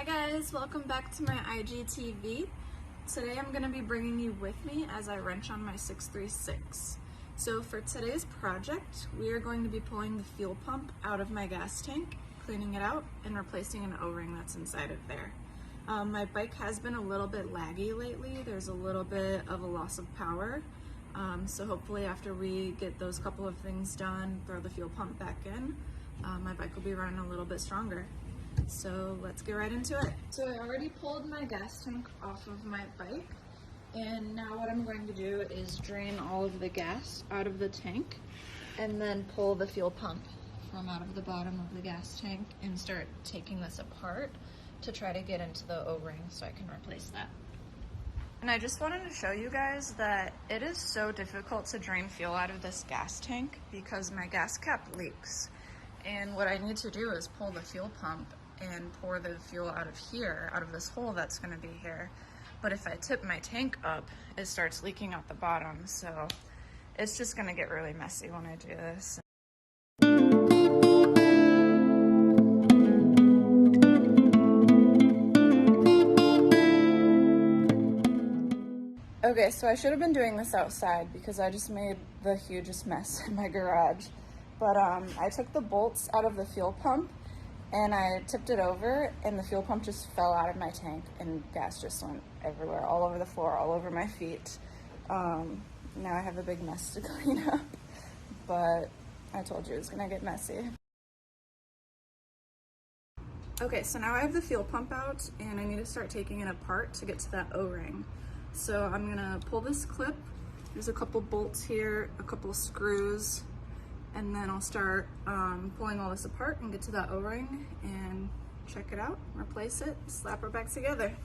Hi guys, welcome back to my IGTV. Today I'm going to be bringing you with me as I wrench on my 636. So for today's project, we are going to be pulling the fuel pump out of my gas tank, cleaning it out, and replacing an O-ring that's inside of there. My bike has been a little bit laggy lately. There's a little bit of a loss of power. So hopefully after we get those couple of things done, throw the fuel pump back in, my bike will be running a little bit stronger. So let's get right into it. So I already pulled my gas tank off of my bike, and now what I'm going to do is drain all of the gas out of the tank and then pull the fuel pump from out of the bottom of the gas tank and start taking this apart to try to get into the O-ring so I can replace that. And I just wanted to show you guys that it is so difficult to drain fuel out of this gas tank because my gas cap leaks. And what I need to do is pull the fuel pump and pour the fuel out of here, out of this hole that's gonna be here. But if I tip my tank up, it starts leaking out the bottom. So it's just gonna get really messy when I do this. Okay, so I should have been doing this outside because I just made the hugest mess in my garage. But I took the bolts out of the fuel pump and I tipped it over and the fuel pump just fell out of my tank and gas just went everywhere, all over the floor, all over my feet. Now I have a big mess to clean up, but I told you it was gonna get messy. Okay, so now I have the fuel pump out and I need to start taking it apart to get to that O-ring. So I'm gonna pull this clip. There's a couple bolts here, a couple screws, and then I'll start pulling all this apart and get to that O-ring and check it out, replace it, slap her back together.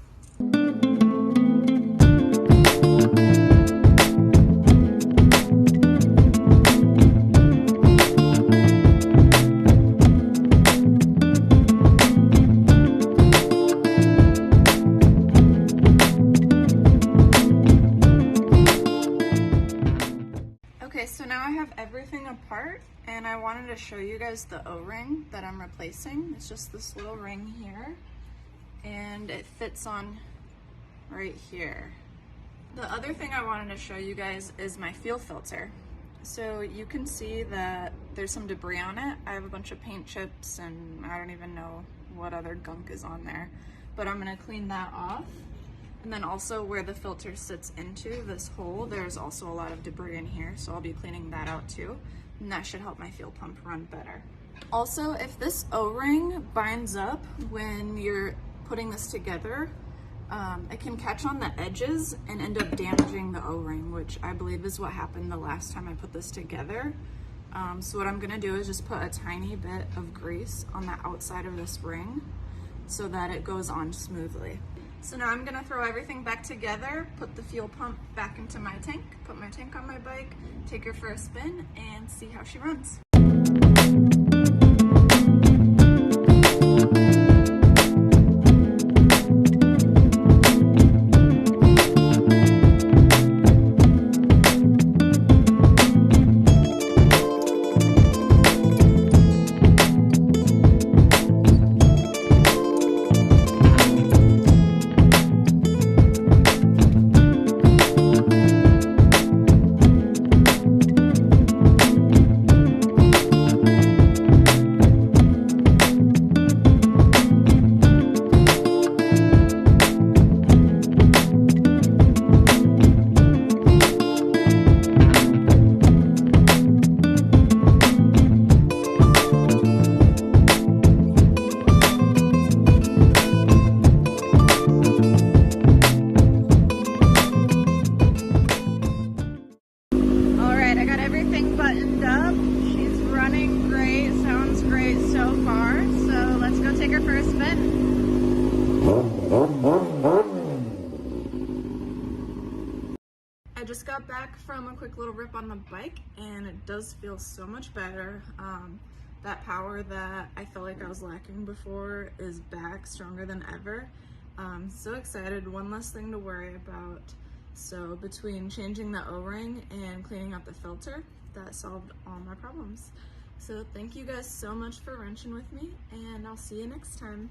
Okay, so now I have everything apart and I wanted to show you guys the O-ring that I'm replacing. It's just this little ring here and it fits on right here. The other thing I wanted to show you guys is my fuel filter. So you can see that there's some debris on it. I have a bunch of paint chips and I don't even know what other gunk is on there, but I'm gonna clean that off. And then also where the filter sits into this hole, there's also a lot of debris in here, so I'll be cleaning that out too. And that should help my fuel pump run better. Also, if this O-ring binds up when you're putting this together, it can catch on the edges and end up damaging the O-ring, which I believe is what happened the last time I put this together. So what I'm gonna do is just put a tiny bit of grease on the outside of this ring so that it goes on smoothly. So now I'm gonna throw everything back together, put the fuel pump back into my tank, put my tank on my bike, take her for a spin, and see how she runs. Buttoned up. She's running great, sounds great so far. So let's go take her for a spin. I just got back from a quick little rip on the bike and it does feel so much better. That power that I felt like I was lacking before is back stronger than ever. So excited, one less thing to worry about. So between changing the O-ring and cleaning up the filter, that solved all my problems. So thank you guys so much for wrenching with me, and I'll see you next time.